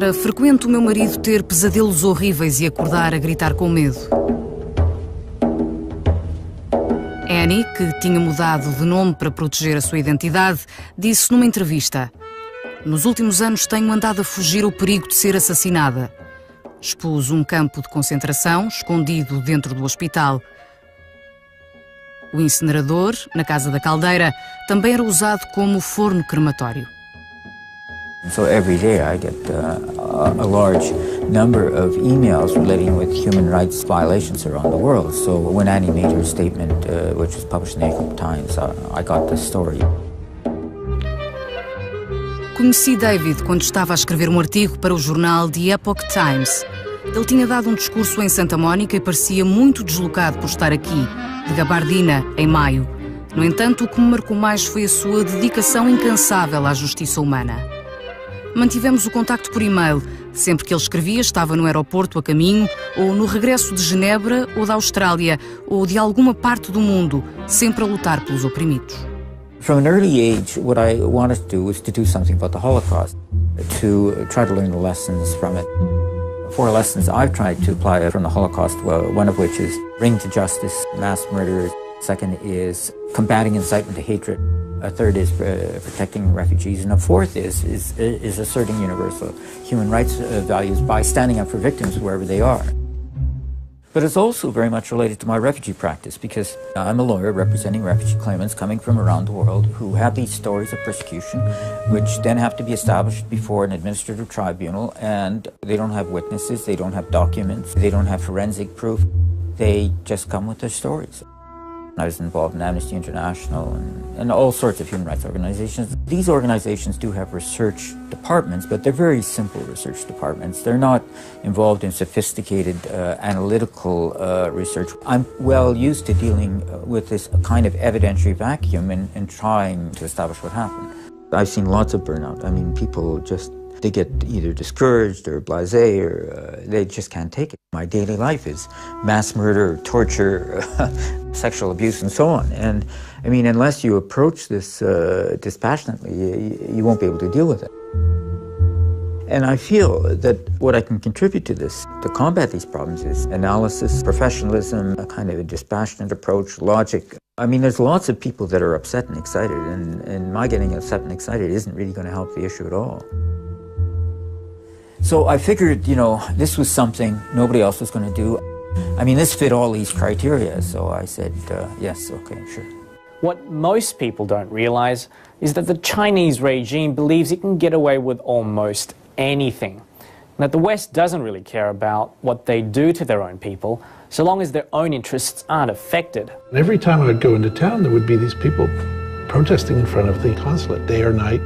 era frequente o meu marido ter pesadelos horríveis e acordar a gritar com medo. Annie, que tinha mudado de nome para proteger a sua identidade, disse numa entrevista: "Nos últimos anos tenho andado a fugir ao perigo de ser assassinada." Expus um campo de concentração escondido dentro do hospital. O incinerador, na Casa da Caldeira, também era usado como forno crematório. So every day I get a large number of emails relating with human rights violations around the world. So when Annie made her statement, which was published in the Epoch Times, I got this story. Conheci David quando estava a escrever um artigo para o jornal The Epoch Times. Ele tinha dado um discurso em Santa Mónica e parecia muito deslocado por estar aqui, de gabardina, em maio. No entanto, o que me marcou mais foi a sua dedicação incansável à justiça humana. Mantivemos o contacto por e-mail. Sempre que ele escrevia, estava no aeroporto a caminho, ou no regresso de Genebra, ou da Austrália, ou de alguma parte do mundo, sempre a lutar pelos oprimidos. From an early age, what I wanted to do was to do something about the Holocaust, to try to learn the lessons from it. 4 lessons I've tried to apply from the Holocaust, one of which is bring to justice mass murderers. Second is combating incitement to hatred. A third is protecting refugees, and a fourth is asserting universal human rights values by standing up for victims wherever they are. But it's also very much related to my refugee practice, because I'm a lawyer representing refugee claimants coming from around the world who have these stories of persecution, which then have to be established before an administrative tribunal, and they don't have witnesses, they don't have documents, they don't have forensic proof, they just come with their stories. I was involved in Amnesty International and all sorts of human rights organizations. These organizations do have research departments, but they're very simple research departments. They're not involved in sophisticated analytical research. I'm well used to dealing with this kind of evidentiary vacuum and trying to establish what happened. I've seen lots of burnout. I mean, people just, they get either discouraged or blasé, or they just can't take it. My daily life is mass murder, torture, sexual abuse, and so on. And I mean, unless you approach this dispassionately, you won't be able to deal with it. And I feel that what I can contribute to this, to combat these problems, is analysis, professionalism, a kind of a dispassionate approach, logic. I mean, there's lots of people that are upset and excited, and my getting upset and excited isn't really going to help the issue at all. So I figured, you know, this was something nobody else was going to do. I mean, this fit all these criteria, so I said, yes, okay, sure. What most people don't realize is that the Chinese regime believes it can get away with almost anything, and that the West doesn't really care about what they do to their own people, so long as their own interests aren't affected. Every time I would go into town, there would be these people protesting in front of the consulate, day or night,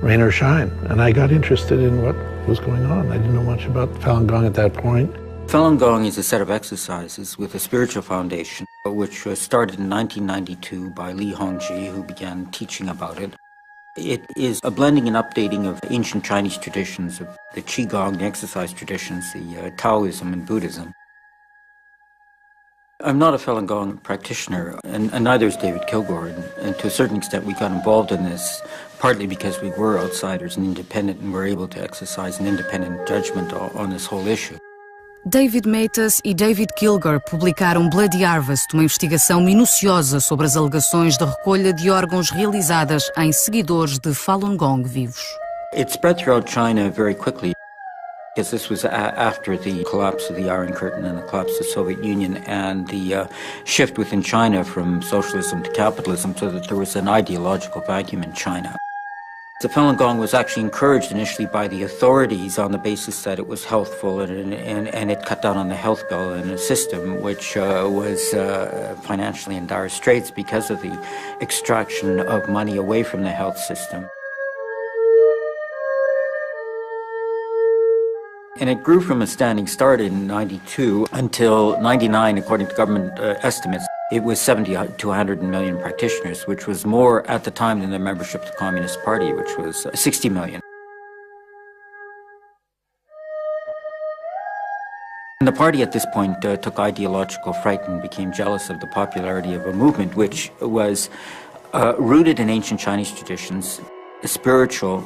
rain or shine. And I got interested in what was going on. I didn't know much about Falun Gong at that point. Falun Gong is a set of exercises with a spiritual foundation, which was started in 1992 by Li Hongji, who began teaching about it. It is a blending and updating of ancient Chinese traditions, of the Qigong, the exercise traditions, the Taoism and Buddhism. I'm not a Falun Gong practitioner, and neither is David Kilgore, and to a certain extent we got involved in this partly because we were outsiders and independent and were able to exercise an independent judgment on this whole issue. David Matas e David Kilgore publicaram Bloody Harvest, uma investigação minuciosa sobre as alegações de recolha de órgãos realizadas em seguidores de Falun Gong vivos. It spread throughout China very quickly, because this was after the collapse of the Iron Curtain and the collapse of the Soviet Union and the shift within China from socialism to capitalism, so that there was an ideological vacuum in China. The Falun Gong was actually encouraged initially by the authorities on the basis that it was healthful and it cut down on the health bill in a system which was financially in dire straits because of the extraction of money away from the health system. And it grew from a standing start in 92 until 99, according to government estimates. It was 70 to 100 million practitioners, which was more at the time than the membership of the Communist Party, which was 60 million. And the party at this point took ideological fright and became jealous of the popularity of a movement which was rooted in ancient Chinese traditions. spiritual,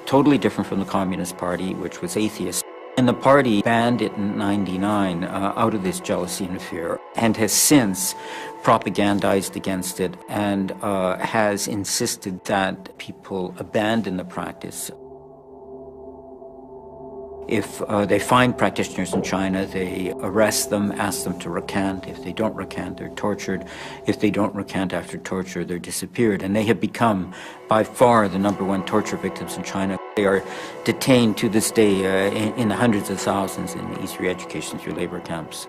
totally different from the Communist Party, which was atheist. And the party banned it in '99 out of this jealousy and fear, and has since propagandized against it and has insisted that people abandon the practice. If they find practitioners in China, they arrest them, ask them to recant. If they don't recant, they're tortured. If they don't recant after torture, they're disappeared. And they have become, by far, the #1 torture victims in China. They are detained to this day in the hundreds of thousands in these re-education through labor camps.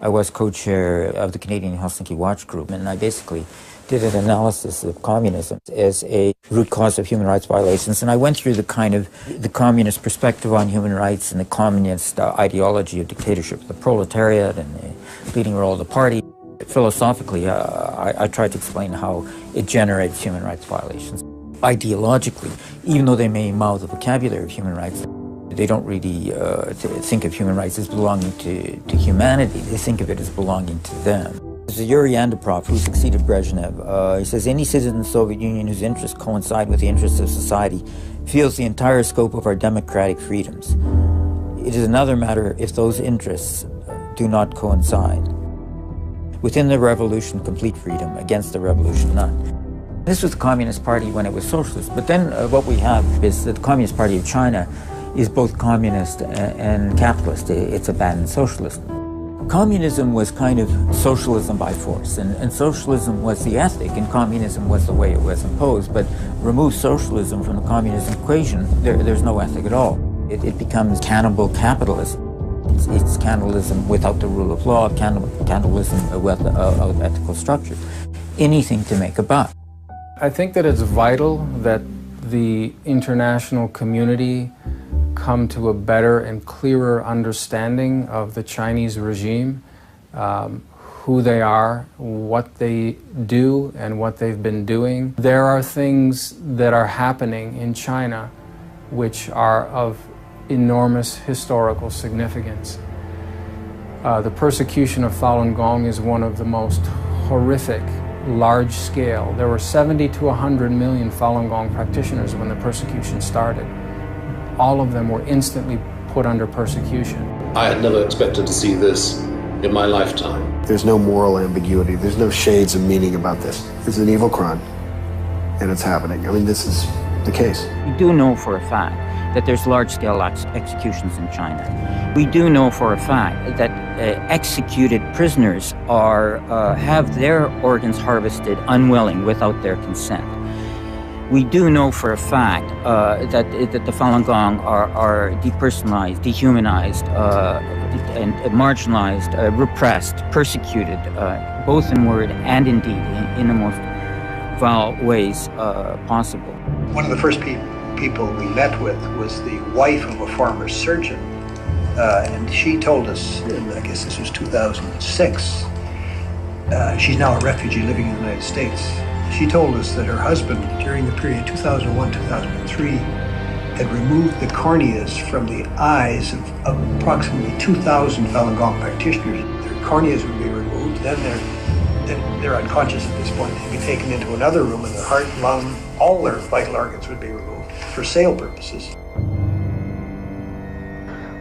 I was co-chair of the Canadian Helsinki Watch Group, and I basically did an analysis of communism as a root cause of human rights violations. And I went through the communist perspective on human rights and the communist ideology of dictatorship, the proletariat and the leading role of the party. Philosophically, I tried to explain how it generates human rights violations. Ideologically, even though they may mouth the vocabulary of human rights, they don't really think of human rights as belonging to humanity. They think of it as belonging to them. There's a Yuri Andropov who succeeded Brezhnev. He says, any citizen of the Soviet Union whose interests coincide with the interests of society feels the entire scope of our democratic freedoms. It is another matter if those interests do not coincide. Within the revolution, complete freedom. Against the revolution, none. This was the Communist Party when it was socialist. But then what we have is that the Communist Party of China is both communist and capitalist. It's abandoned socialism. Communism was kind of socialism by force, and socialism was the ethic, and communism was the way it was imposed. But remove socialism from the communist equation, there's no ethic at all. It becomes cannibal capitalism. It's cannibalism without the rule of law, cannibalism without ethical structure. Anything to make a buck. I think that it's vital that the international community come to a better and clearer understanding of the Chinese regime, who they are, what they do, and what they've been doing. There are things that are happening in China which are of enormous historical significance. The persecution of Falun Gong is one of the most horrific, large scale. There were 70 to 100 million Falun Gong practitioners when the persecution started. All of them were instantly put under persecution. I had never expected to see this in my lifetime. There's no moral ambiguity. There's no shades of meaning about this. It's an evil crime, and it's happening. I mean, this is the case. We do know for a fact that there's large-scale executions in China. We do know for a fact that executed prisoners have their organs harvested unwilling, without their consent. We do know for a fact that the Falun Gong are depersonalized, dehumanized, and marginalized, repressed, persecuted, both in word and in deed, in the most vile ways possible. One of the first people we met with was the wife of a former surgeon, and she told us, I guess this was 2006, she's now a refugee living in the United States. She told us that her husband, during the period 2001-2003, had removed the corneas from the eyes of approximately 2,000 Falun Gong practitioners. Their corneas would be removed, then they're unconscious at this point. They'd be taken into another room, and their heart, lung, all their vital organs would be removed for sale purposes.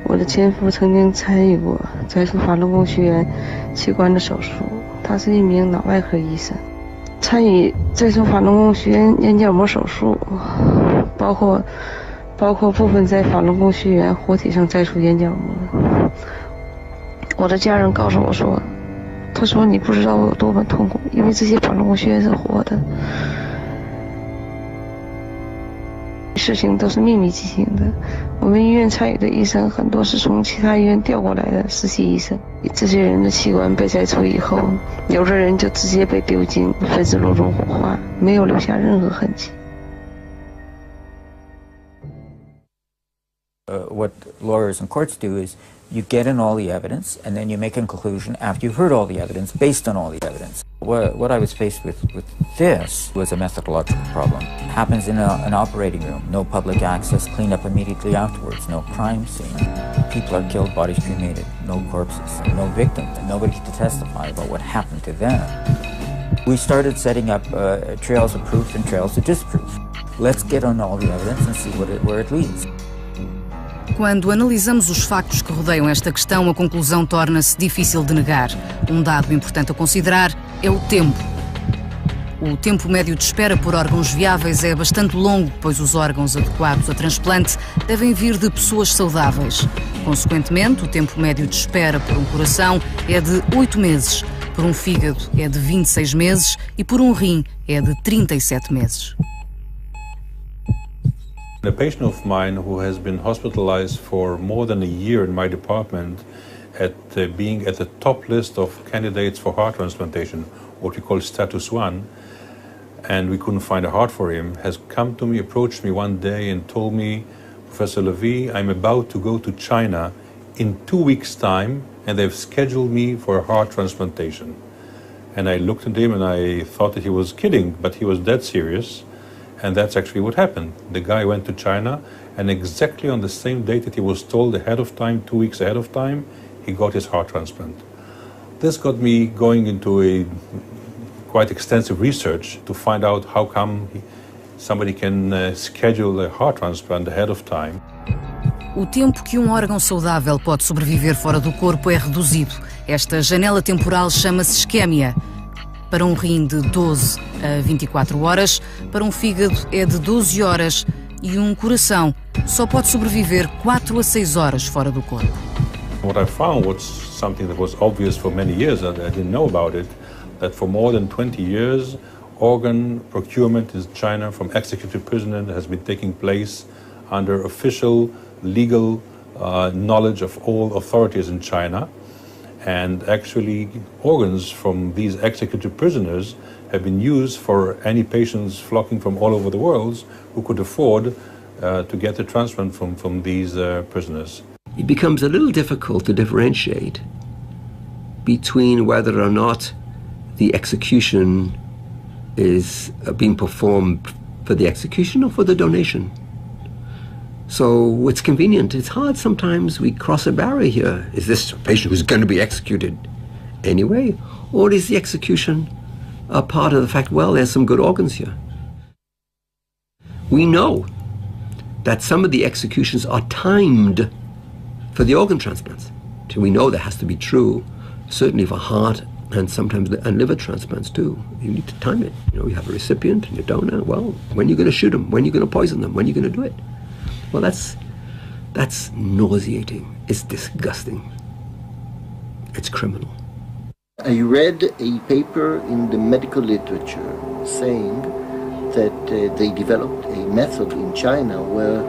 我的前夫曾经参与过摘除法轮功学员器官的手术，他是一名脑外科医生。参与摘除法轮功学员眼角膜手术，包括部分在法轮功学员活体上摘除眼角膜。我的家人告诉我说，他说你不知道我有多么痛苦，因为这些法轮功学员是活的。事情都是秘密进行的，我们医院参与的医生很多是从其他医院调过来的实习医生。这些人的器官被摘除以后，有的人就直接被丢进焚尸炉中火化，没有留下任何痕迹。What lawyers and courts do is you get in all the evidence, and then you make a conclusion after you've heard all the evidence based on all the evidence. What I was faced with this was a methodological problem. It happens in an operating room, no public access, clean up immediately afterwards, no crime scene. People are killed, bodies cremated, no corpses, no victims, and nobody to testify about what happened to them. We started setting up trails of proof and trails of disproof. let's get on all the evidence and see where it leads. Quando analisamos os factos que rodeiam esta questão, a conclusão torna-se difícil de negar. Um dado importante a considerar é o tempo. O tempo médio de espera por órgãos viáveis é bastante longo, pois os órgãos adequados a transplante devem vir de pessoas saudáveis. Consequentemente, o tempo médio de espera por um coração é de 8 meses, por um fígado é de 26 meses e por um rim é de 37 meses. A patient of mine who has been hospitalized for more than a year in my department being at the top list of candidates for heart transplantation, what we call status 1, and we couldn't find a heart for him, has come to me, approached me one day and told me, Professor Levy, I'm about to go to China in 2 weeks' time and they've scheduled me for a heart transplantation. And I looked at him and I thought that he was kidding, but he was dead serious. And that's actually what happened. The guy went to China, and exactly on the same date that he was told ahead of time, 2 weeks ahead of time, he got his heart transplant. This got me going into a quite extensive research to find out how come somebody can schedule a heart transplant ahead of time. O tempo que um órgão saudável pode sobreviver fora do corpo é reduzido. Esta janela temporal chama-se isquémia. Para um rim de 12 a 24 horas, para um fígado é de 12 horas e um coração só pode sobreviver 4 a 6 horas fora do corpo. What I found was something that was obvious for many years, and I didn't know about it, that for more than 20 years, organ procurement in China from executed prisoners has been taking place under official, legal knowledge of all authorities in China. And actually, organs from these executed prisoners have been used for any patients flocking from all over the world who could afford to get a transplant from these prisoners. It becomes a little difficult to differentiate between whether or not the execution is being performed for the execution or for the donation. So it's convenient. It's hard sometimes. We cross a barrier here. Is this a patient who's going to be executed anyway? Or is the execution a part of the fact, well, there's some good organs here? We know that some of the executions are timed for the organ transplants. So we know that has to be true, certainly for heart and sometimes and liver transplants too. You need to time it. You know, you have a recipient and a donor. Well, when are you going to shoot them? When are you going to poison them? When are you going to do it? Well, that's nauseating. It's disgusting. It's criminal. I read a paper in the medical literature saying that they developed a method in China where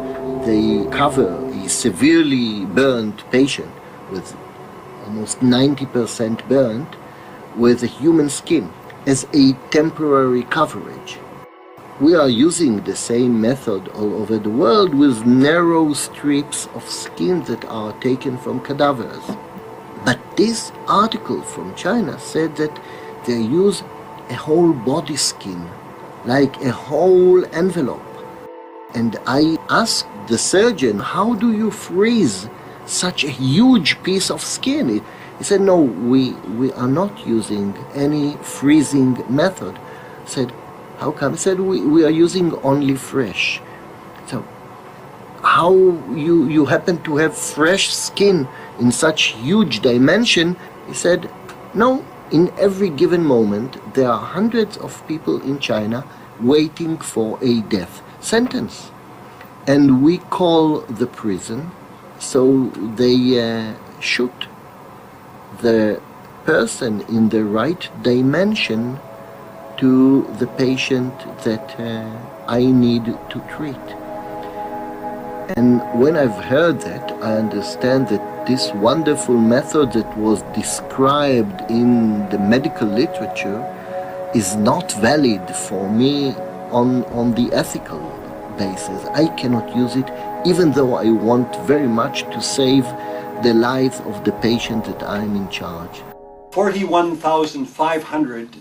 they cover a severely burned patient with almost 90% burned with a human skin as a temporary coverage. We are using the same method all over the world with narrow strips of skin that are taken from cadavers. But this article from China said that they use a whole body skin, like a whole envelope. And I asked the surgeon, how do you freeze such a huge piece of skin? He said, no, we are not using any freezing method. I said, how come? He said, we are using only fresh. So how you happen to have fresh skin in such huge dimension? He said, no, in every given moment there are hundreds of people in China waiting for a death sentence. And we call the prison, so they shoot the person in the right dimension to the patient that I need to treat. And when I've heard that, I understand that this wonderful method that was described in the medical literature is not valid for me on the ethical basis. I cannot use it, even though I want very much to save the life of the patient that I'm in charge. 41,500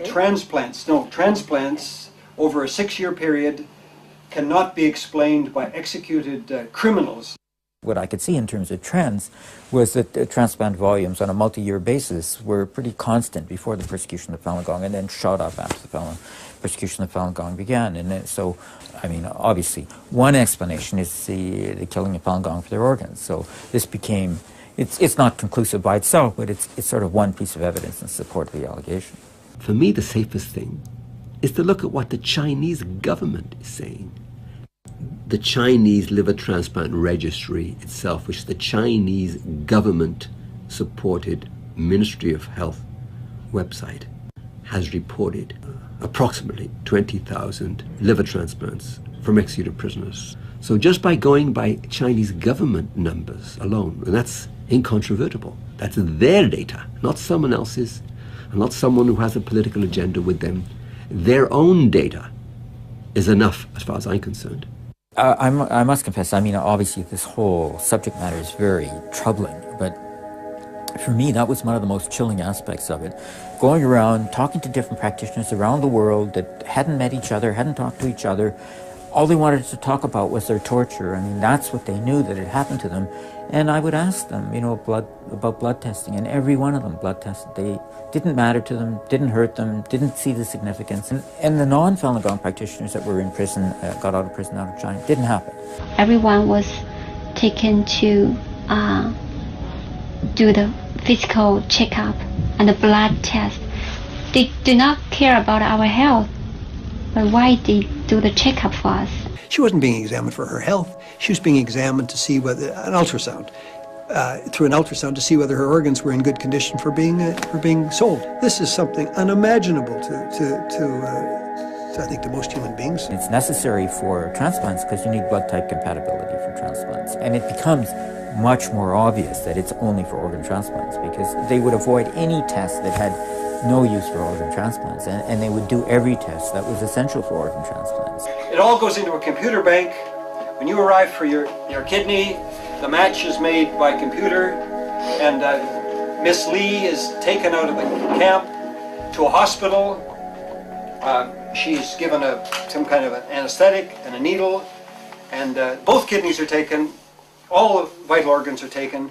transplants over a 6-year period cannot be explained by executed criminals. What I could see in terms of trends was that transplant volumes on a multi-year basis were pretty constant before the persecution of Falun Gong and then shot up after the persecution of Falun Gong began. And then, so, I mean, obviously, one explanation is the killing of Falun Gong for their organs. So this became, it's not conclusive by itself, but it's sort of one piece of evidence in support of the allegation. For me, the safest thing is to look at what the Chinese government is saying. The Chinese Liver Transplant Registry itself, which the Chinese government-supported Ministry of Health website, has reported approximately 20,000 liver transplants from executed prisoners. So just by going by Chinese government numbers alone, and that's incontrovertible, that's their data, not someone else's, and not someone who has a political agenda with them. Their own data is enough as far as I'm concerned. I must confess, I mean, obviously this whole subject matter is very troubling, but for me, that was one of the most chilling aspects of it. Going around, talking to different practitioners around the world that hadn't met each other, hadn't talked to each other. All they wanted to talk about was their torture. I mean, that's what they knew that had happened to them. And I would ask them, you know, about blood testing, and every one of them blood tested. They didn't matter to them, didn't hurt them, didn't see the significance. And the non-Falun Gong practitioners that were in prison, got out of prison out of China, didn't happen. Everyone was taken to do the physical checkup and the blood test. They do not care about our health, but why they do the checkup for us? She wasn't being examined for her health. She was being examined to see whether an ultrasound, through an ultrasound, to see whether her organs were in good condition for being sold. This is something unimaginable to I think, to most human beings. It's necessary for transplants because you need blood type compatibility for transplants, and it becomes much more obvious that it's only for organ transplants because they would avoid any test that had no use for organ transplants, and they would do every test that was essential for organ transplants. It all goes into a computer bank. When you arrive for your kidney, the match is made by computer, and Miss Lee is taken out of the camp to a hospital. She's given some kind of an anesthetic and a needle, and both kidneys are taken, all vital organs are taken.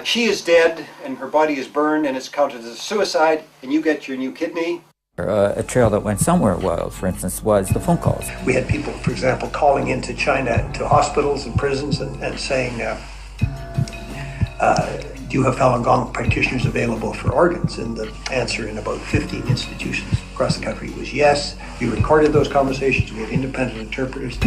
She is dead, and her body is burned, and it's counted as a suicide, and you get your new kidney. A trail that went somewhere wild, for instance, was the phone calls. We had people, for example, calling into China to hospitals and prisons and saying, do you have Falun Gong practitioners available for organs? And the answer in about 15 institutions across the country was yes. We recorded those conversations. We had independent interpreters.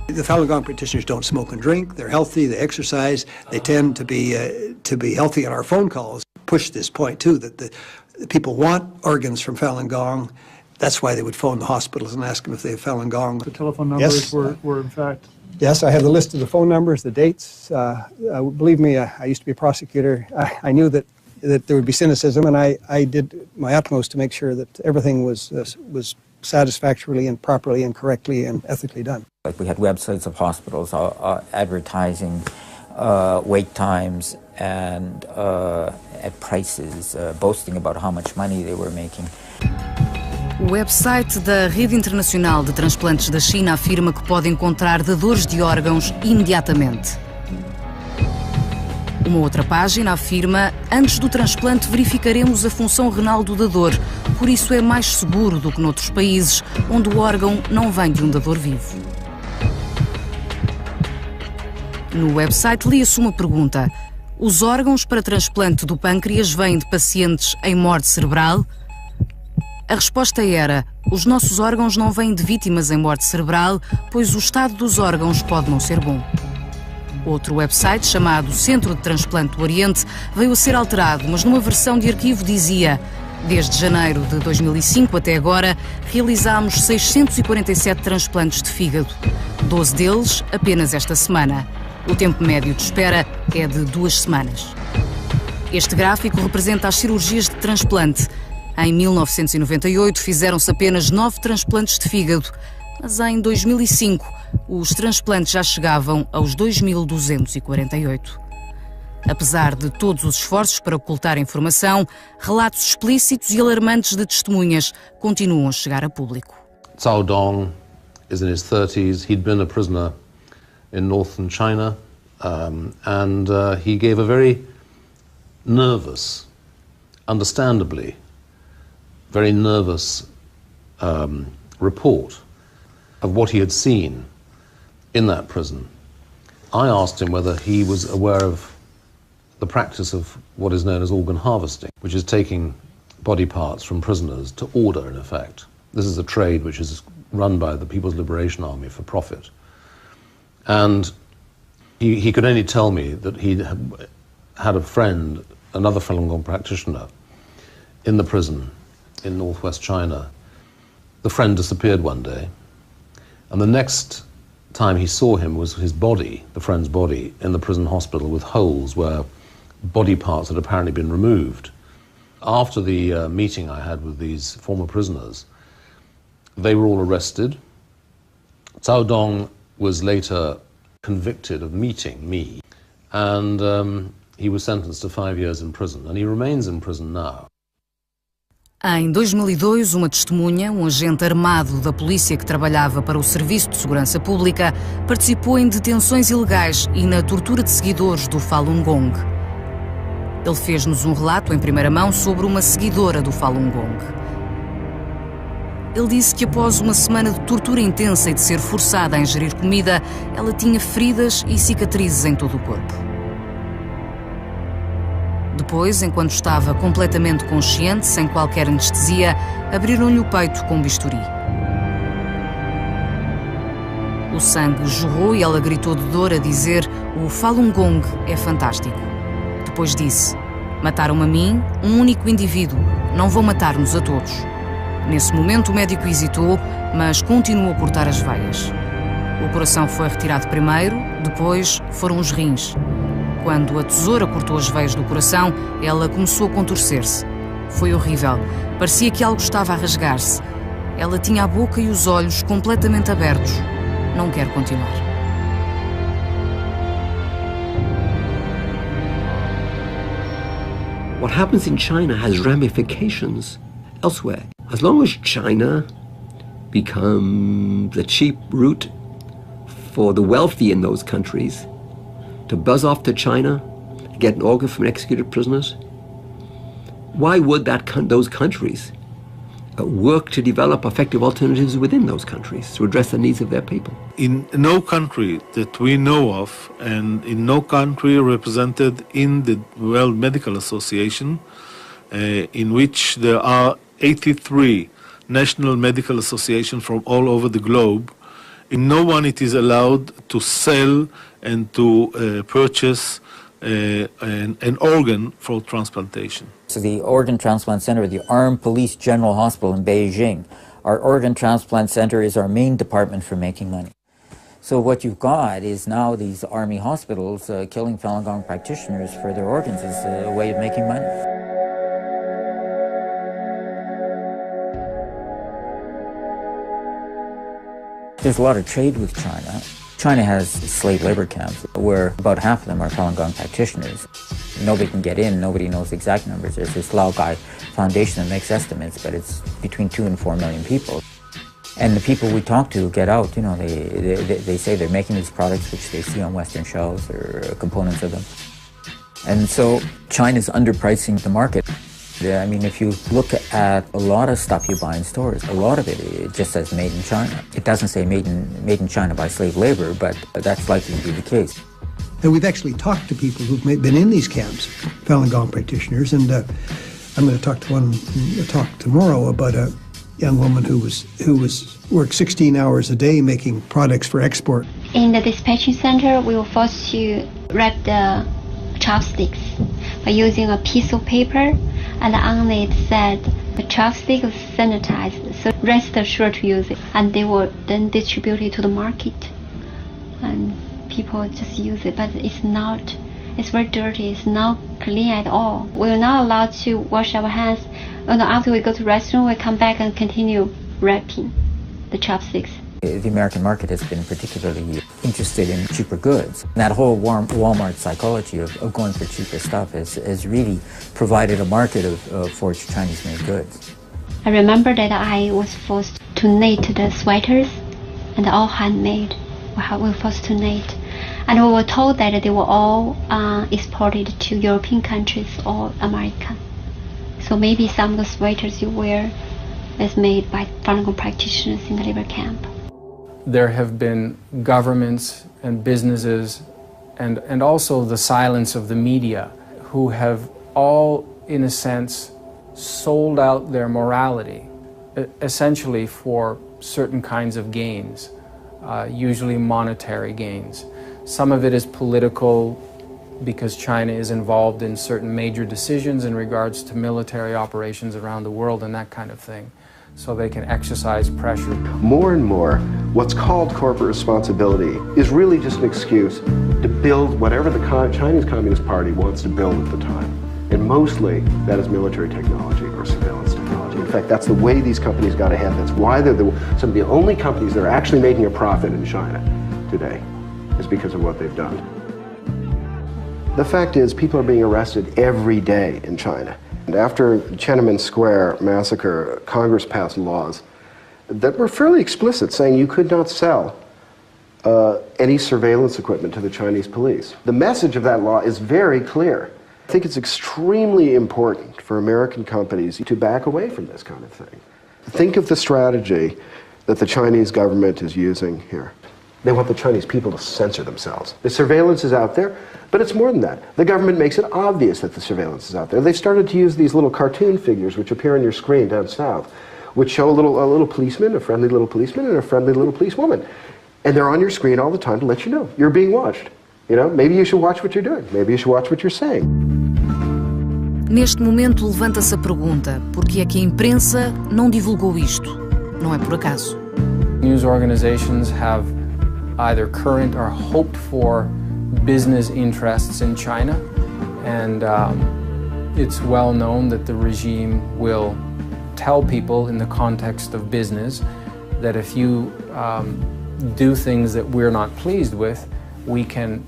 The Falun Gong practitioners don't smoke and drink. They're healthy. They exercise. They tend to be healthy on our phone calls. Push this point too that the people want organs from Falun Gong. That's why they would phone the hospitals and ask them if they have Falun Gong. The telephone numbers were in fact. Yes, I have the list of the phone numbers, the dates. Believe me, I used to be a prosecutor. I knew that there would be cynicism, and I did my utmost to make sure that everything was satisfactorily and properly and correctly and ethically done. Like we had websites of hospitals advertising wait times and at prices, boasting about how much money they were making. O website da Rede Internacional de Transplantes da China afirma que pode encontrar dadores de órgãos imediatamente. Uma outra página afirma: antes do transplante verificaremos a função renal do dador, por isso é mais seguro do que noutros países, onde o órgão não vem de um dador vivo. No website lia-se uma pergunta: os órgãos para transplante do pâncreas vêm de pacientes em morte cerebral? A resposta era: os nossos órgãos não vêm de vítimas em morte cerebral, pois o estado dos órgãos pode não ser bom. Outro website, chamado Centro de Transplante do Oriente, veio a ser alterado, mas numa versão de arquivo dizia: desde janeiro de 2005 até agora, realizámos 647 transplantes de fígado. 12 deles apenas esta semana. O tempo médio de espera é de 2 semanas. Este gráfico representa as cirurgias de transplante. Em 1998 fizeram-se apenas 9 transplantes de fígado, mas em 2005 os transplantes já chegavam aos 2.248. Apesar de todos os esforços para ocultar a informação, relatos explícitos e alarmantes de testemunhas continuam a chegar a público. Cao Dong is in his 30s. He'd been a prisoner in northern China, and he gave a very nervous, understandably, very nervous report of what he had seen in that prison. I asked him whether he was aware of the practice of what is known as organ harvesting, which is taking body parts from prisoners to order, in effect. This is a trade which is run by the People's Liberation Army for profit. And he could only tell me that he had a friend, another Falun Gong practitioner, in the prison in northwest China. The friend disappeared one day, and the next time he saw him was his body, the friend's body, in the prison hospital with holes where body parts had apparently been removed. After the meeting I had with these former prisoners, they were all arrested. Cao Dong was later convicted of meeting me, and he was sentenced to 5 years in prison, and he remains in prison now. Em 2002, uma testemunha, um agente armado da polícia que trabalhava para o Serviço de Segurança Pública, participou em detenções ilegais e na tortura de seguidores do Falun Gong. Ele fez-nos um relato em primeira mão sobre uma seguidora do Falun Gong. Ele disse que após uma semana de tortura intensa e de ser forçada a ingerir comida, ela tinha feridas e cicatrizes em todo o corpo. Depois, enquanto estava completamente consciente, sem qualquer anestesia, abriram-lhe o peito com um bisturi. O sangue jorrou e ela gritou de dor a dizer: "O Falun Gong é fantástico." Depois disse: "Mataram-me a mim, um único indivíduo, não vão matar-nos a todos." Nesse momento o médico hesitou, mas continuou a cortar as veias. O coração foi retirado primeiro, depois foram os rins. Quando a tesoura cortou as veias do coração, ela começou a contorcer-se. Foi horrível. Parecia que algo estava a rasgar-se. Ela tinha a boca e os olhos completamente abertos. Não quero continuar. What happens in China has ramifications elsewhere. As long as China becomes the cheap route for the wealthy in those countries to buzz off to China, get an organ from executed prisoners, why would those countries work to develop effective alternatives within those countries to address the needs of their people? In no country that we know of, and in no country represented in the World Medical Association, in which there are 83 national medical associations from all over the globe, in no one it is allowed to sell and to purchase an organ for transplantation. So the Organ Transplant Center at the Armed Police General Hospital in Beijing, our Organ Transplant Center is our main department for making money. So what you've got is now these army hospitals killing Falun Gong practitioners for their organs as a way of making money. There's a lot of trade with China. China has slave labor camps where about half of them are Falun Gong practitioners. Nobody can get in, nobody knows the exact numbers. There's this Laogai Foundation that makes estimates, but it's between 2 and 4 million people. And the people we talk to get out, you know, they say they're making these products which they see on Western shelves or components of them. And so China's underpricing the market. I mean, if you look at a lot of stuff you buy in stores, a lot of it just says made in China. It doesn't say made in China by slave labor, but that's likely to be the case. And we've actually talked to people who've been in these camps, Falun Gong practitioners, and I'm going to talk tomorrow about a young woman who worked 16 hours a day making products for export. In the dispatching center, we were forced to wrap the chopsticks by using a piece of paper, and on it said the chopstick was sanitized, so rest assured to use it. And they were then distributed to the market, and people just use it, but it's very dirty, it's not clean at all. We're not allowed to wash our hands. And after we go to the restaurant, we come back and continue wrapping the chopsticks. The American market has been particularly interested in cheaper goods. That whole Walmart psychology of going for cheaper stuff has really provided a market for Chinese-made goods. I remember that I was forced to knit the sweaters, and all handmade. We were forced to knit. And we were told that they were all exported to European countries or America. So maybe some of the sweaters you wear is made by Falun Gong practitioners in the labor camp. There have been governments and businesses and also the silence of the media who have all, in a sense, sold out their morality, essentially for certain kinds of gains, usually monetary gains. Some of it is political because China is involved in certain major decisions in regards to military operations around the world and that kind of thing, so they can exercise pressure. More and more, what's called corporate responsibility is really just an excuse to build whatever the Chinese Communist Party wants to build at the time. And mostly, that is military technology or surveillance technology. In fact, that's the way these companies got ahead. That's why they're some of the only companies that are actually making a profit in China today, is because of what they've done. The fact is, people are being arrested every day in China. And after Tiananmen Square massacre, Congress passed laws that were fairly explicit, saying you could not sell any surveillance equipment to the Chinese police. The message of that law is very clear. I think it's extremely important for American companies to back away from this kind of thing. Think of the strategy that the Chinese government is using here. They want the Chinese people to censor themselves. The surveillance is out there, but it's more than that. The government makes it obvious that the surveillance is out there. They've started to use these little cartoon figures which appear on your screen down south, which show a little policeman, a friendly little policeman, and a friendly little policewoman. And they're on your screen all the time to let you know you're being watched. You know, maybe you should watch what you're doing. Maybe you should watch what you're saying. Neste momento levanta-se a pergunta: por que é que a imprensa não divulgou isto? Não é por acaso. News organizations have either current or hoped for business interests in China, and it's well known that the regime will tell people in the context of business that if you do things that we're not pleased with, we can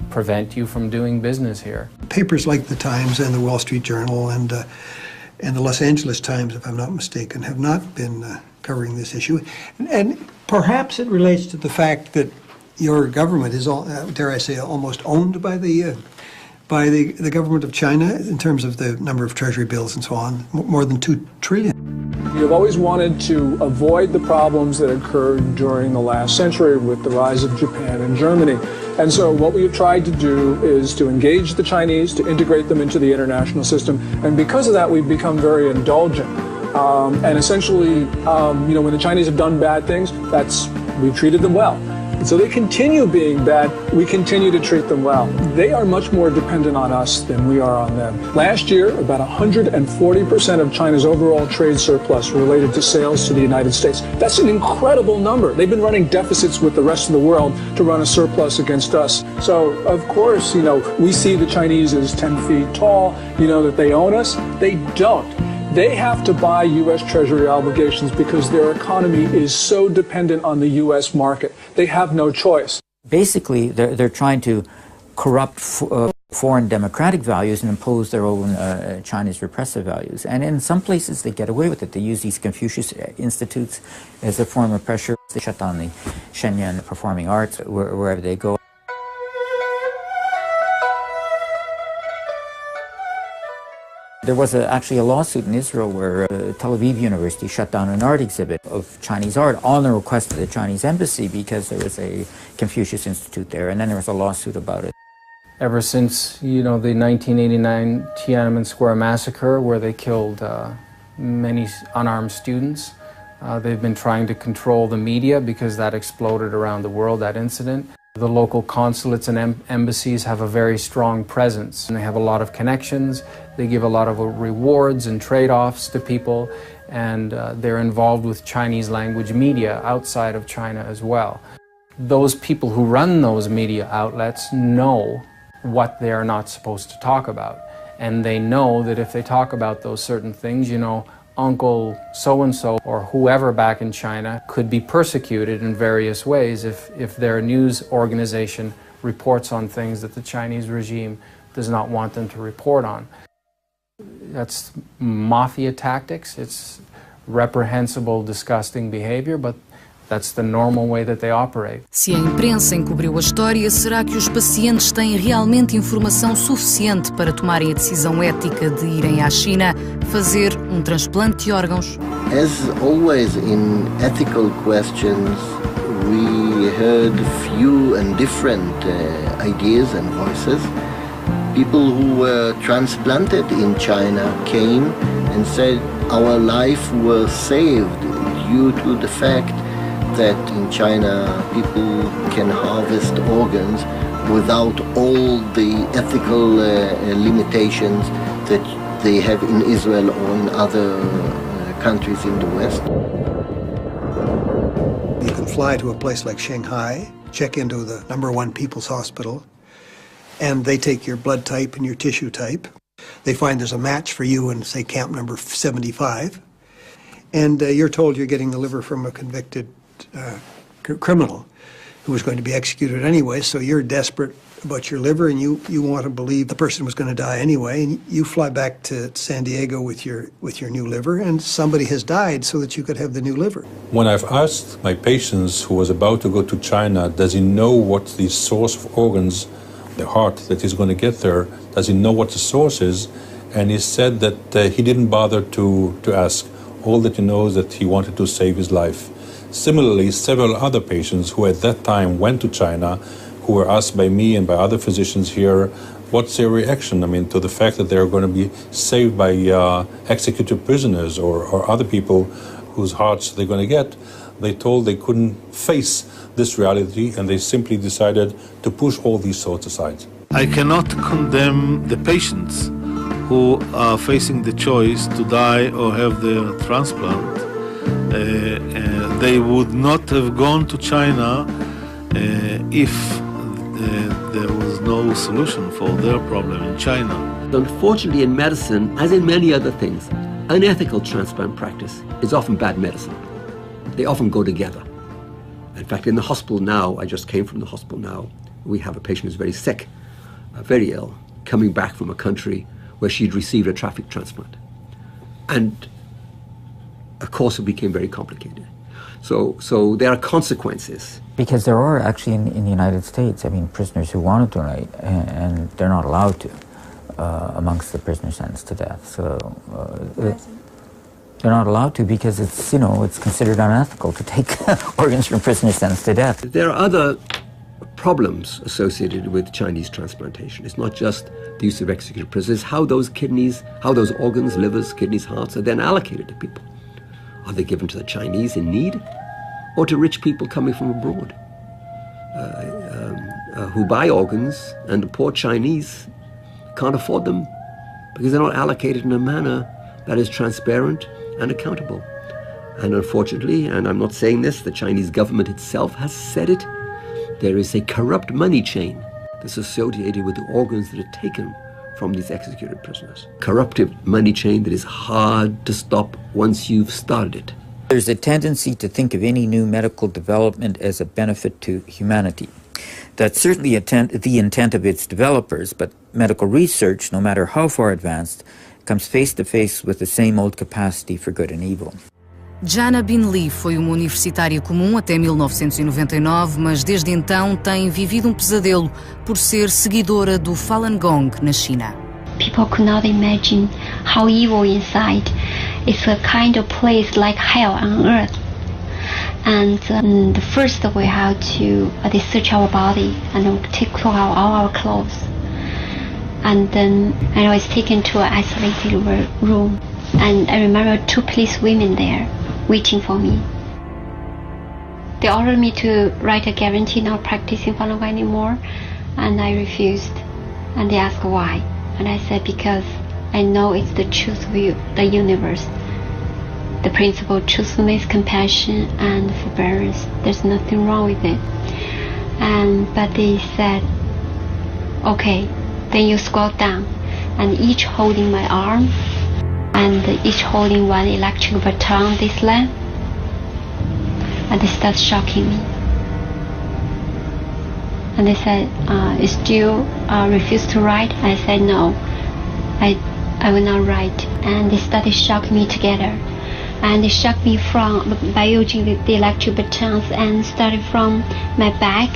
prevent you from doing business here. Papers like the Times and the Wall Street Journal and the Los Angeles Times, if I'm not mistaken, have not been covering this issue. And perhaps it relates to the fact that your government is, dare I say, almost owned by the government of China in terms of the number of treasury bills and so on, more than 2 trillion. You've always wanted to avoid the problems that occurred during the last century with the rise of Japan and Germany. And so what we have tried to do is to engage the Chinese, to integrate them into the international system. And because of that, we've become very indulgent. And essentially, when the Chinese have done bad things, we've treated them well. And so they continue being bad, we continue to treat them well. They are much more dependent on us than we are on them. Last year, about 140% of China's overall trade surplus related to sales to the United States. That's an incredible number. They've been running deficits with the rest of the world to run a surplus against us. So, of course, we see the Chinese as 10 feet tall, that they own us. They don't. They have to buy U.S. Treasury obligations because their economy is so dependent on the U.S. market. They have no choice. Basically, they're trying to corrupt foreign democratic values and impose their own Chinese repressive values. And in some places, they get away with it. They use these Confucius institutes as a form of pressure. They shut down the Shenyang performing arts wherever they go. There was actually a lawsuit in Israel where Tel Aviv University shut down an art exhibit of Chinese art on the request of the Chinese embassy because there was a Confucius Institute there, and then there was a lawsuit about it. Ever since, the 1989 Tiananmen Square massacre where they killed many unarmed students, They've been trying to control the media because that exploded around the world, that incident. The local consulates and embassies have a very strong presence, and they have a lot of connections. They give a lot of rewards and trade-offs to people, and they're involved with Chinese language media outside of China as well. Those people who run those media outlets know what they are not supposed to talk about, and they know that if they talk about those certain things, you know, Uncle so-and-so or whoever back in China could be persecuted in various ways if their news organization reports on things that the Chinese regime does not want them to report on. That's mafia tactics. It's reprehensible, disgusting behavior, but that's the normal way that they operate. Se a imprensa encobriu a história, será que os pacientes têm realmente informação suficiente para tomarem a decisão ética de irem à China fazer transplante de órgãos? As always in ethical questions, we heard few and different ideas and voices. People who were transplanted in China came and said our life was saved due to the fact that in China people can harvest organs without all the ethical limitations that they have in Israel or in other countries in the West. You can fly to a place like Shanghai, check into the #1 People's Hospital, and they take your blood type and your tissue type. They find there's a match for you in, say, camp number 75, and you're told you're getting the liver from a convicted criminal who was going to be executed anyway, so you're desperate about your liver and you want to believe the person was going to die anyway, and you fly back to San Diego with your new liver, and somebody has died so that you could have the new liver. When I've asked my patients who was about to go to China, does he know what the source of organs, the heart that he's going to get there, does he know what the source is? And he said that he didn't bother to ask. All that he knows is that he wanted to save his life. Similarly, several other patients who at that time went to China, who were asked by me and by other physicians here, what's their reaction, to the fact that they're going to be saved by executed prisoners or other people whose hearts they're going to get. They told they couldn't face this reality, and they simply decided to push all these thoughts aside. I cannot condemn the patients who are facing the choice to die or have their transplant. They would not have gone to China if there was no solution for their problem in China. Unfortunately, in medicine, as in many other things, unethical transplant practice is often bad medicine. They often go together. In fact, in the hospital now, I just came from the hospital now, we have a patient who's very sick, very ill, coming back from a country where she'd received a traffic transplant. And of course, it became very complicated. So there are consequences. Because there are actually in the United States, prisoners who want to donate, and they're not allowed to amongst the prisoners sentenced to death. So they're not allowed to because it's considered unethical to take organs from prisoners sentenced to death. There are other problems associated with Chinese transplantation. It's not just the use of executed prisoners, how those kidneys, how those organs, livers, kidneys, hearts are then allocated to people. Are they given to the Chinese in need or to rich people coming from abroad who buy organs, and the poor Chinese can't afford them because they're not allocated in a manner that is transparent and accountable. And unfortunately, and I'm not saying this, the Chinese government itself has said it, there is a corrupt money chain that's associated with the organs that are taken from these executed prisoners. Corruptive money chain that is hard to stop once you've started it. There's a tendency to think of any new medical development as a benefit to humanity. That's certainly the intent of its developers, but medical research, no matter how far advanced, comes face to face with the same old capacity for good and evil. Jana Bin Li foi uma universitária comum até 1999, mas desde então tem vivido pesadelo por ser seguidora do Falun Gong na China. People could not imagine how evil inside. It's a kind of place like hell on earth. And the first we have to they search our body and take off all our clothes. And then I was taken to an isolated room. And I remember 2 police women there. waiting for me. They ordered me to write a guarantee not practicing Falun Gong anymore, and I refused. And they asked why, and I said because I know it's the truth of the universe. The principle of truthfulness, compassion, and forbearance. There's nothing wrong with it. But they said, okay, then you squat down, and each holding my arm, and each holding one electric baton this length, and they start shocking me. And they said, you still refuse to write? I said, no, I will not write. And they started shocking me together. And they shocked me by using the electric batons, and started from my back,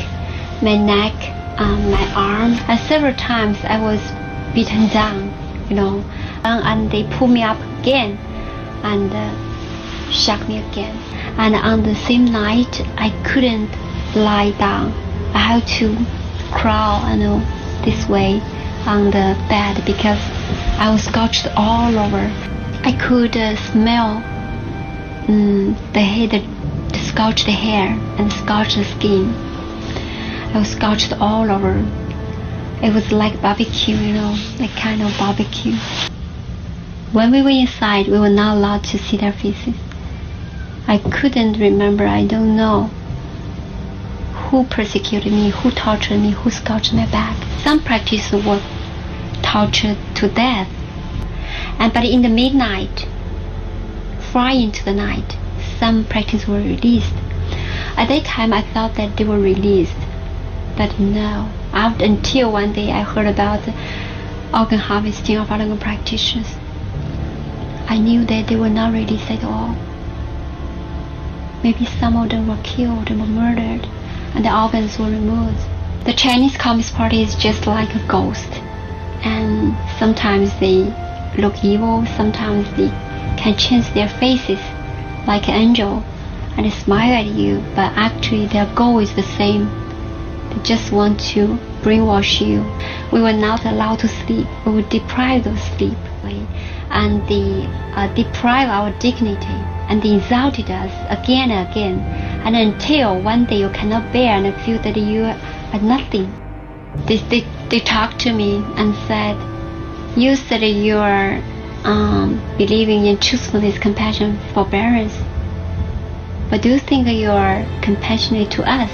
my neck, my arm. And several times I was beaten down, and they pulled me up again and shocked me again. And on the same night, I couldn't lie down. I had to crawl, this way on the bed because I was scorched all over. I could smell the scorched hair and scorched skin. I was scorched all over. It was like barbecue, like kind of barbecue. When we were inside, we were not allowed to see their faces. I couldn't remember, I don't know who persecuted me, who tortured me, who scorched my back. Some practitioners were tortured to death. But in the midnight, far into the night, some practitioners were released. At that time, I thought that they were released, but no. Until one day I heard about the organ harvesting of Falun Gong practitioners. I knew that they were not released at all. Maybe some of them were killed and were murdered, and the organs were removed. The Chinese Communist Party is just like a ghost, and sometimes they look evil, sometimes they can change their faces like an angel and they smile at you, but actually their goal is the same. They just want to brainwash you. We were not allowed to sleep. We were deprived of sleep, and they deprived our dignity, and they insulted us again and again, and until one day you cannot bear and feel that you are nothing. They talked to me and said, you said you are believing in truthfulness, compassion, forbearance, but do you think that you are compassionate to us?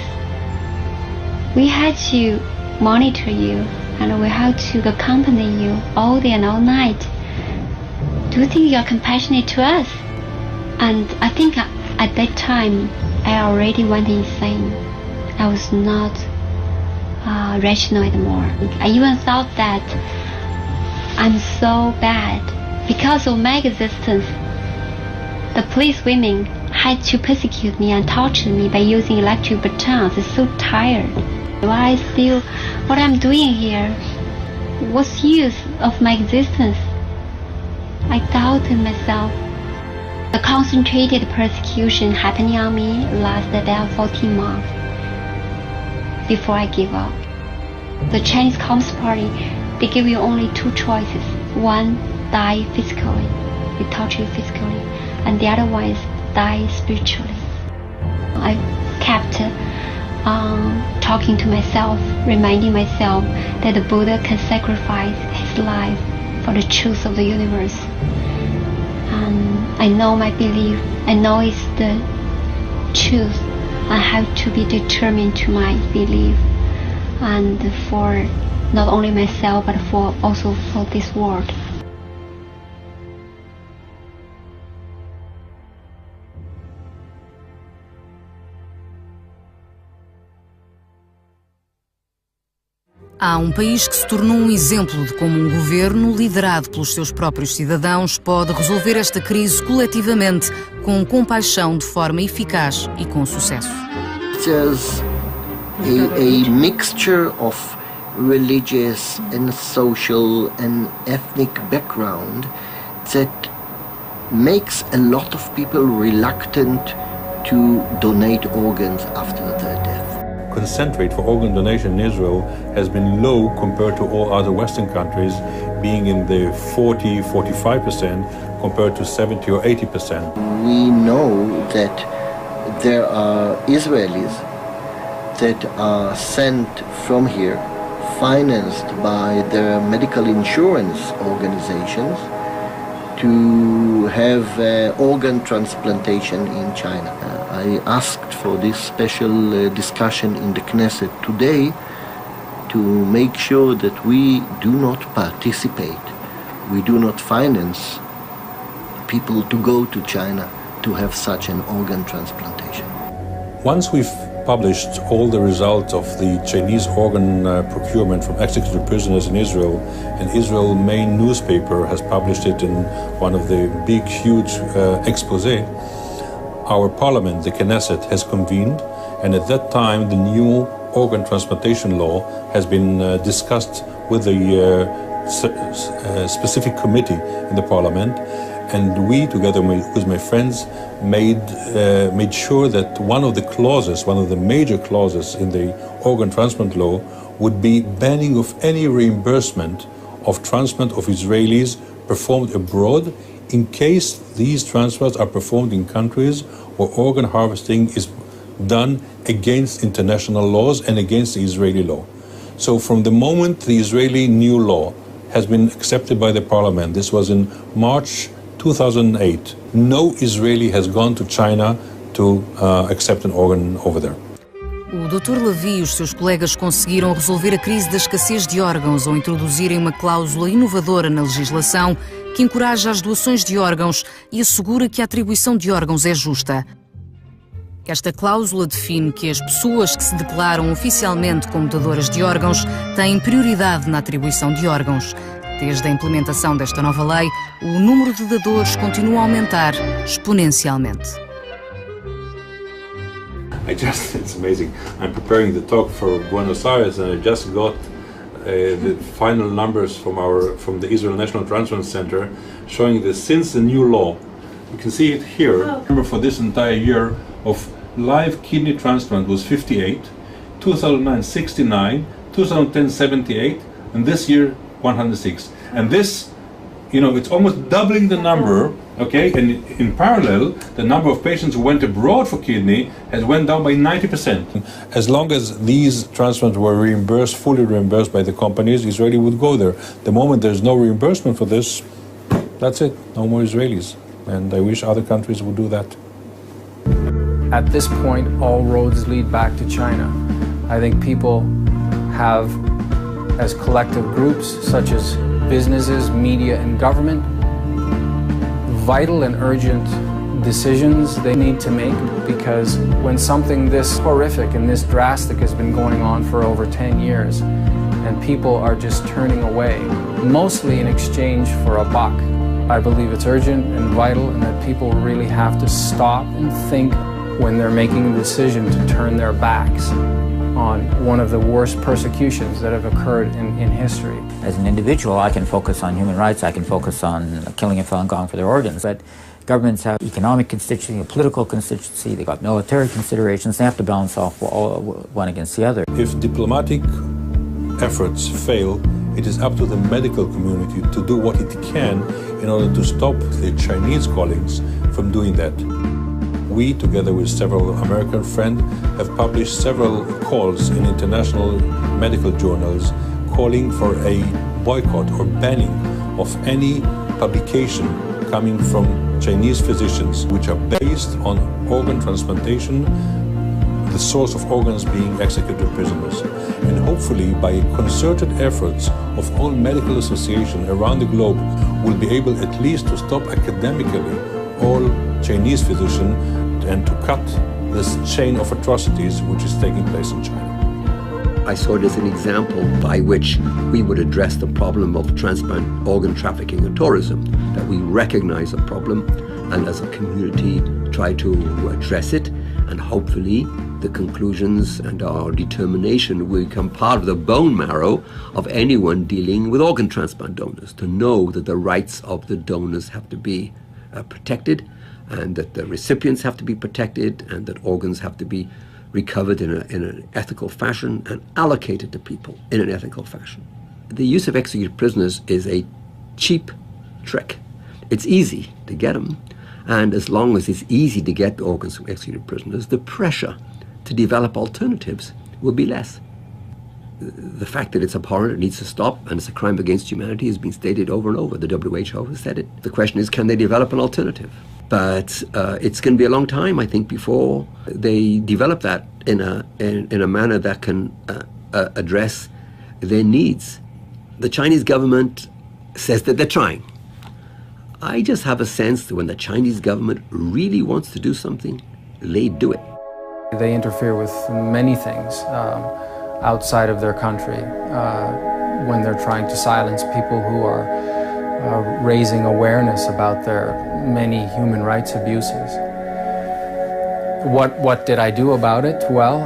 We had to monitor you, and we had to accompany you all day and all night. Do you think you are compassionate to us? And I think at that time I already went insane. I was not rational anymore. I even thought that I'm so bad. Because of my existence, the police women had to persecute me and torture me by using electric batons. I'm so tired. Why still what I'm doing here? What's the use of my existence? I doubted myself. The concentrated persecution happening on me lasted about 14 months before I gave up. The Chinese Communist Party, they give you only two choices. One, die physically, they torture you physically, and the other one is die spiritually. I kept talking to myself, reminding myself that the Buddha can sacrifice his life for the truth of the universe. And I know my belief, I know it's the truth. I have to be determined to my belief, and for not only myself but also for this world. Há país que se tornou exemplo de como governo, liderado pelos seus próprios cidadãos, pode resolver esta crise coletivamente, com compaixão, de forma eficaz e com sucesso. There's a mixture of religious and social and ethnic background that makes a lot of people reluctant to donate organs after their death. Consent rate for organ donation in Israel has been low compared to all other Western countries being in the 40-45% compared to 70 or 80%. We know that there are Israelis that are sent from here, financed by their medical insurance organizations, to have organ transplantation in China. I asked for this special discussion in the Knesset today to make sure that we do not participate, we do not finance people to go to China to have such an organ transplantation. Once we've published all the results of the Chinese organ procurement from executed prisoners in Israel, and Israel's main newspaper has published it in one of the big, huge expose, our parliament, the Knesset, has convened, and at that time the new organ transplantation law has been discussed with the specific committee in the parliament. And we, together with my friends, made sure that one of the major clauses in the organ transplant law would be banning of any reimbursement of transplant of Israelis performed abroad in case these transplants are performed in countries where organ harvesting is done against international laws and against the Israeli law. So from the moment the Israeli new law has been accepted by the parliament, this was in March 2008, no Israeli has gone to China to accept an organ over there. O Dr. Levi e os seus colegas conseguiram resolver a crise da escassez de órgãos ao introduzirem uma cláusula inovadora na legislação que encoraja as doações de órgãos e assegura que a atribuição de órgãos é justa. Esta cláusula define que as pessoas que se declaram oficialmente como doadoras de órgãos têm prioridade na atribuição de órgãos. Desde a implementação desta nova lei, o número de dadores continua a aumentar exponencialmente. It's amazing. I'm preparing the talk for Buenos Aires, and I just got the final numbers from the Israel National Transplant Center, showing that since the new law, you can see it here. Number for this entire year of live kidney transplant was 58, 2009 69, 2010 78, and this year 106. And this, it's almost doubling the number, okay? And in parallel, the number of patients who went abroad for kidney has went down by 90%. As long as these transplants were fully reimbursed by the companies, Israeli would go there. The moment there's no reimbursement for this, that's it, no more Israelis. And I wish other countries would do that. At this point, all roads lead back to China. I think people have, as collective groups, such as businesses, media, and government, vital and urgent decisions they need to make, because when something this horrific and this drastic has been going on for over 10 years, and people are just turning away, mostly in exchange for a buck, I believe it's urgent and vital, and that people really have to stop and think when they're making the decision to turn their backs on one of the worst persecutions that have occurred in history. As an individual, I can focus on human rights, I can focus on killing a Falun Gong for their organs, but governments have economic constituency, a political constituency, they've got military considerations, they have to balance off one against the other. If diplomatic efforts fail, it is up to the medical community to do what it can in order to stop the Chinese colleagues from doing that. We, together with several American friends, have published several calls in international medical journals calling for a boycott or banning of any publication coming from Chinese physicians which are based on organ transplantation, the source of organs being executed prisoners. And hopefully, by concerted efforts of all medical associations around the globe, we'll be able at least to stop academically all Chinese physicians and to cut this chain of atrocities which is taking place in China. I saw it as an example by which we would address the problem of transplant organ trafficking and tourism, that we recognize a problem and as a community try to address it, and hopefully the conclusions and our determination will become part of the bone marrow of anyone dealing with organ transplant donors, to know that the rights of the donors have to be protected, and that the recipients have to be protected, and that organs have to be recovered in an ethical fashion and allocated to people in an ethical fashion. The use of executed prisoners is a cheap trick. It's easy to get them, and as long as it's easy to get the organs from executed prisoners, the pressure to develop alternatives will be less. The fact that it's abhorrent, it needs to stop, and it's a crime against humanity has been stated over and over. The WHO has said it. The question is, can they develop an alternative? But it's going to be a long time, I think, before they develop that in a manner that can address their needs. The Chinese government says that they're trying. I just have a sense that when the Chinese government really wants to do something, they do it. They interfere with many things outside of their country when they're trying to silence people who are raising awareness about their many human rights abuses. What did I do about it? Well,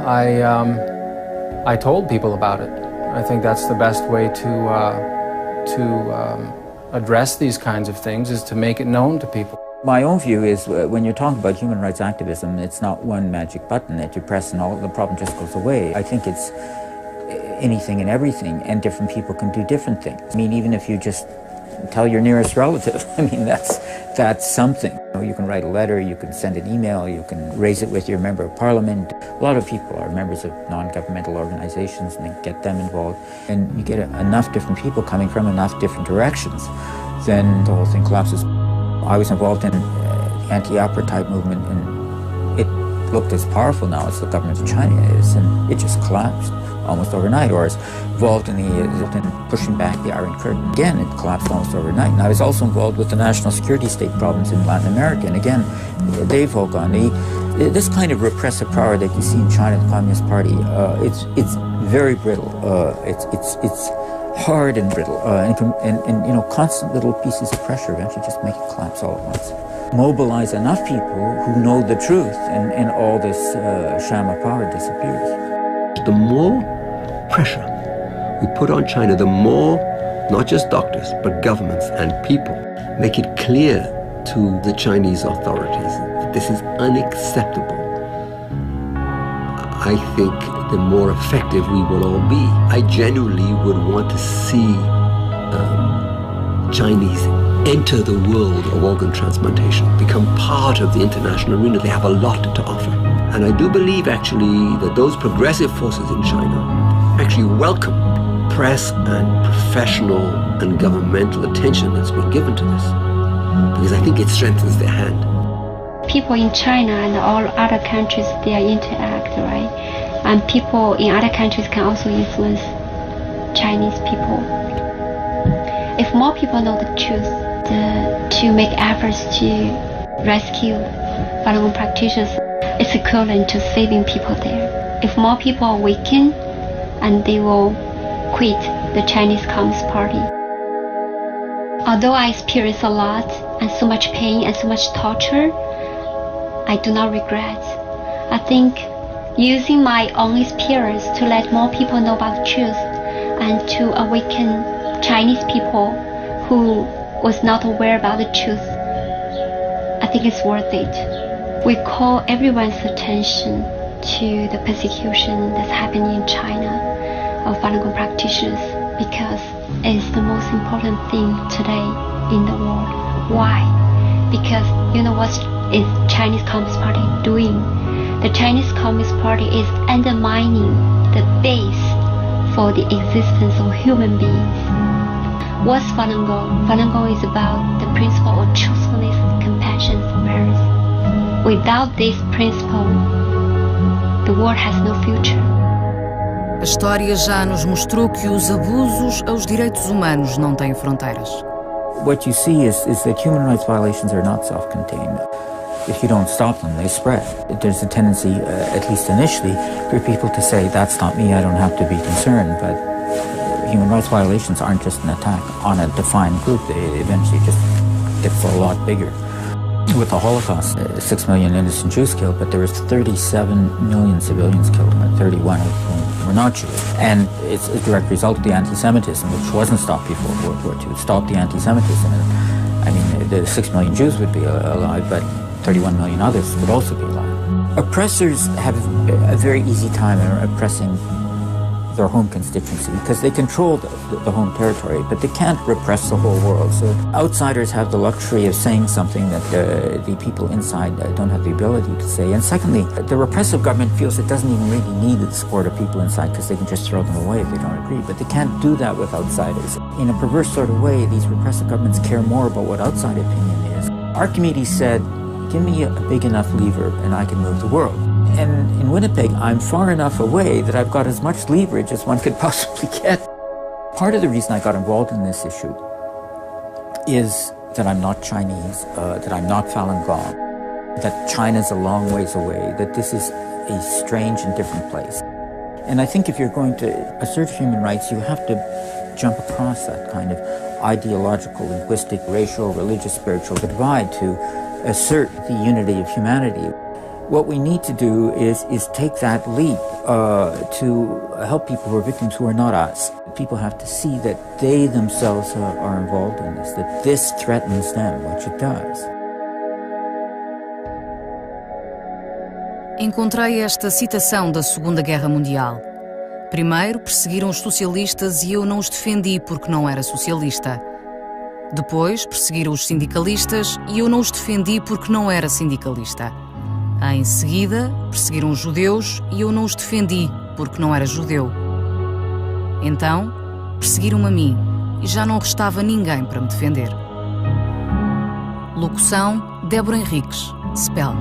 I told people about it. I think that's the best way to address these kinds of things, is to make it known to people. My own view is when you're talking about human rights activism, it's not one magic button that you press and all the problem just goes away. I think it's anything and everything, and different people can do different things. I mean, even if you just tell your nearest relative, I mean, that's something. You can write a letter, you can send an email, you can raise it with your member of parliament. A lot of people are members of non-governmental organizations, and they get them involved. And you get enough different people coming from enough different directions, then the whole thing collapses. I was involved in the anti-apartheid movement, and it looked as powerful now as the government of China is, and it just collapsed almost overnight. Or I was involved in pushing back the Iron Curtain. Again, it collapsed almost overnight. And I was also involved with the national security state problems in Latin America, and again, they've all gone. This kind of repressive power that you see in China, the Communist Party, it's very brittle. It's hard and brittle, and you know, constant little pieces of pressure eventually just make it collapse all at once. Mobilize enough people who know the truth, and all this sham of power disappears. The more pressure we put on China, the more, not just doctors, but governments and people, make it clear to the Chinese authorities that this is unacceptable. I think the more effective we will all be. I genuinely would want to see Chinese enter the world of organ transplantation, become part of the international arena. They have a lot to offer. And I do believe, actually, that those progressive forces in China actually welcome press and professional and governmental attention that's been given to this, because I think it strengthens their hand. People in China and all other countries, they interact, right? And people in other countries can also influence Chinese people. If more people know the truth, to make efforts to rescue Falun Gong practitioners, it's equivalent to saving people there. If more people awaken, and they will quit the Chinese Communist Party. Although I experienced a lot and so much pain and so much torture, I do not regret. I think using my own experience to let more people know about the truth and to awaken Chinese people who was not aware about the truth, I think it's worth it. We call everyone's attention to the persecution that's happening in China of Falun Gong practitioners, because it's the most important thing today in the world. Why? Because you know what is Chinese Communist Party doing? The Chinese Communist Party is undermining the base for the existence of human beings. What's Falun Gong? Falun Gong is about the principle of truthfulness, compassion, forbearance. Without this principle, the world has no future. A história já nos mostrou que os abusos aos direitos humanos não têm fronteiras. What you see is that human rights violations are not self-contained. If you don't stop them, they spread. There's a tendency, at least initially, for people to say, that's not me, I don't have to be concerned, but human rights violations aren't just an attack on a defined group, they eventually just get a lot bigger. With the Holocaust, 6 million innocent Jews killed, but there was 37 million civilians killed, 31 of whom were not Jews. And it's a direct result of the anti-Semitism, which wasn't stopped before World War II. It stopped the anti-Semitism. I mean, the 6 million Jews would be alive, but 31 million others would also be alive. Oppressors have a very easy time in oppressing their home constituency, because they control the home territory, but they can't repress the whole world. So outsiders have the luxury of saying something that the people inside don't have the ability to say. And secondly, the repressive government feels it doesn't even really need the support of people inside because they can just throw them away if they don't agree. But they can't do that with outsiders. In a perverse sort of way, these repressive governments care more about what outside opinion is. Archimedes said, give me a big enough lever and I can move the world. And in Winnipeg, I'm far enough away that I've got as much leverage as one could possibly get. Part of the reason I got involved in this issue is that I'm not Chinese, that I'm not Falun Gong, that China's a long ways away, that this is a strange and different place. And I think if you're going to assert human rights, you have to jump across that kind of ideological, linguistic, racial, religious, spiritual divide to assert the unity of humanity. What we need to do is take that leap to help people who are victims who are not us. People have to see that they themselves are involved in this, that this threatens them, which it does. Encontrei esta citação da Segunda Guerra Mundial. Primeiro, perseguiram os socialistas e eu não os defendi porque não era socialista. Depois, perseguiram os sindicalistas e eu não os defendi porque não era sindicalista. Em seguida, perseguiram os judeus e eu não os defendi porque não era judeu. Então, perseguiram-me a mim e já não restava ninguém para me defender. Locução: Débora Henriques, Spell.